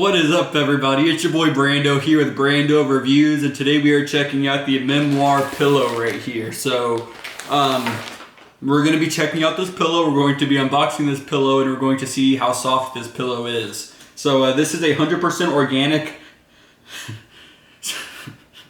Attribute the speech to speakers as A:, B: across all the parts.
A: What is up, everybody? It's your boy Brando here with Brando Reviews, and today we are checking out the Memoir pillow right here. So, we're going to be checking out this pillow, we're going to be unboxing this pillow, and we're going to see how soft this pillow is. So, this is a 100% organic...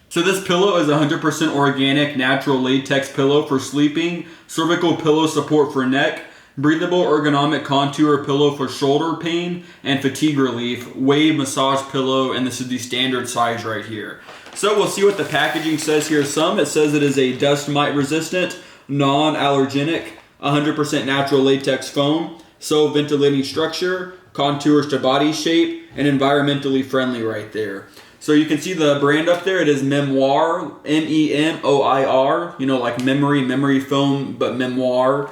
A: So this pillow is a 100% organic, natural latex pillow for sleeping, cervical pillow support for neck, breathable ergonomic contour pillow for shoulder pain and fatigue relief, wave massage pillow, and this is the standard size right here. So we'll see what the packaging says here. It says it is a dust mite resistant, non-allergenic, 100% natural latex foam, so ventilating structure, contours to body shape, and environmentally friendly right there. So you can see the brand up there. It is Memoir, M-E-M-O-I-R, you know, like memory foam, but Memoir.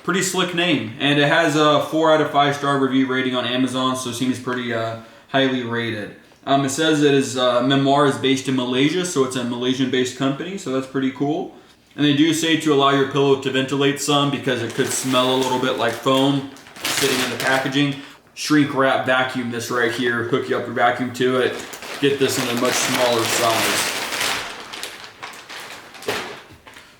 A: Pretty slick name, and it has a 4 out of 5 star review rating on Amazon, so it seems pretty highly rated. It says it is Memoir is based in Malaysia, so it's a Malaysian-based company, so that's pretty cool. And they do say to allow your pillow to ventilate some because it could smell a little bit like foam sitting in the packaging. Shrink wrap vacuum this right here, hook you up your vacuum to it, get this in a much smaller size.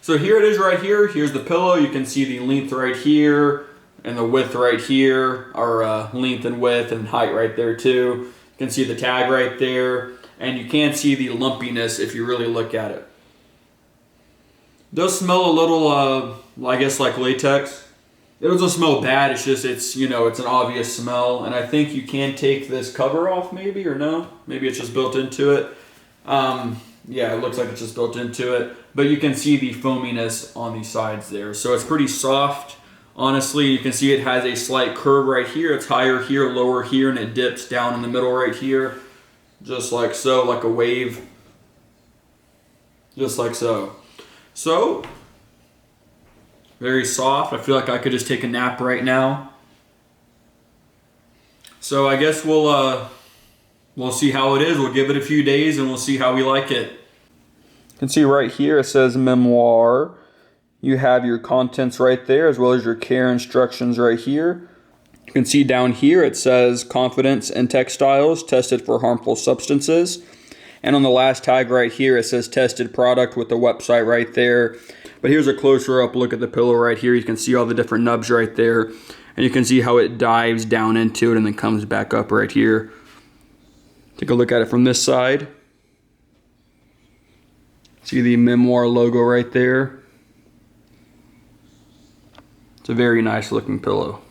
A: So here it is right here. Here's the pillow. You can see the length right here and the width right here, or length and width and height right there too. You can see the tag right there, and you can see the lumpiness if you really look at it. It does smell a little, I guess, like latex. It doesn't smell bad. It's just, it's an obvious smell, and I think you can take this cover off maybe, or no? Maybe it's just built into it. Yeah, it looks like it's just built into it, but you can see the foaminess on the sides there. So it's pretty soft. Honestly, you can see it has a slight curve right here. It's higher here, lower here, and it dips down in the middle right here, just like so, like a wave, just like so. So, very soft. I feel like I could just take a nap right now. So I guess we'll see how it is. We'll give it a few days and we'll see how we like it. You can see right here it says Memoir. You have your contents right there as well as your care instructions right here. You can see down here it says confidence in textiles, tested for harmful substances. And on the last tag right here it says tested product with the website right there. But here's a closer up look at the pillow right here. You can see all the different nubs right there. And you can see how it dives down into it and then comes back up right here. Take a look at it from this side. See the Memoir logo right there. It's a very nice looking pillow.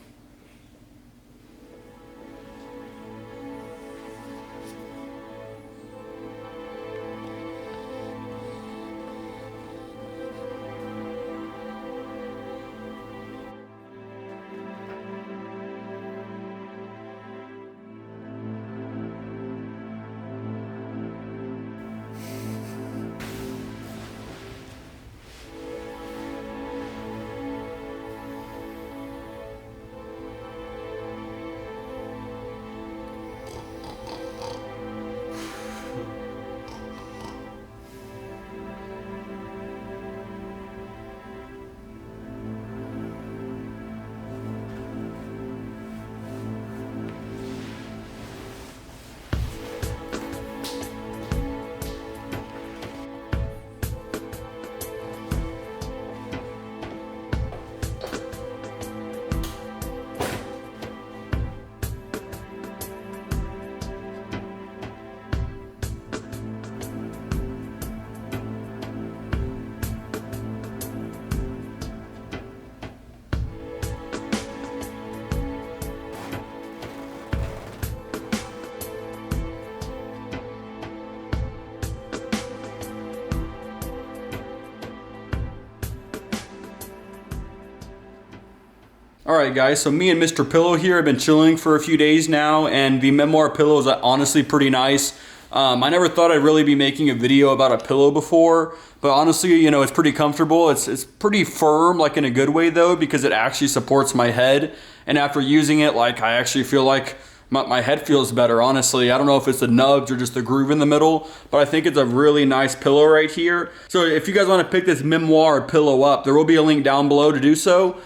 A: Alright guys, so me and Mr. Pillow here have been chilling for a few days now, and the Memoir pillow is honestly pretty nice. I never thought I'd really be making a video about a pillow before, but honestly, it's pretty comfortable. It's pretty firm, like in a good way though, because it actually supports my head, and after using it, like, I actually feel like my head feels better, honestly. I don't know if it's the nubs or just the groove in the middle, but I think it's a really nice pillow right here. So if you guys want to pick this Memoir pillow up, there will be a link down below to do so.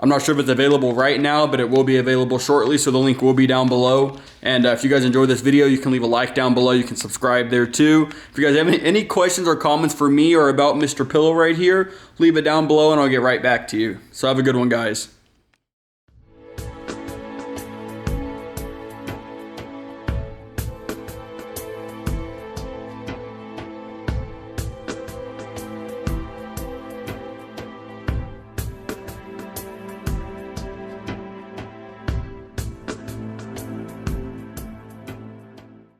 A: I'm not sure if it's available right now, but it will be available shortly, so the link will be down below. And if you guys enjoyed this video, you can leave a like down below. You can subscribe there too. If you guys have any questions or comments for me or about Mr. Pillow right here, leave it down below and I'll get right back to you. So have a good one, guys.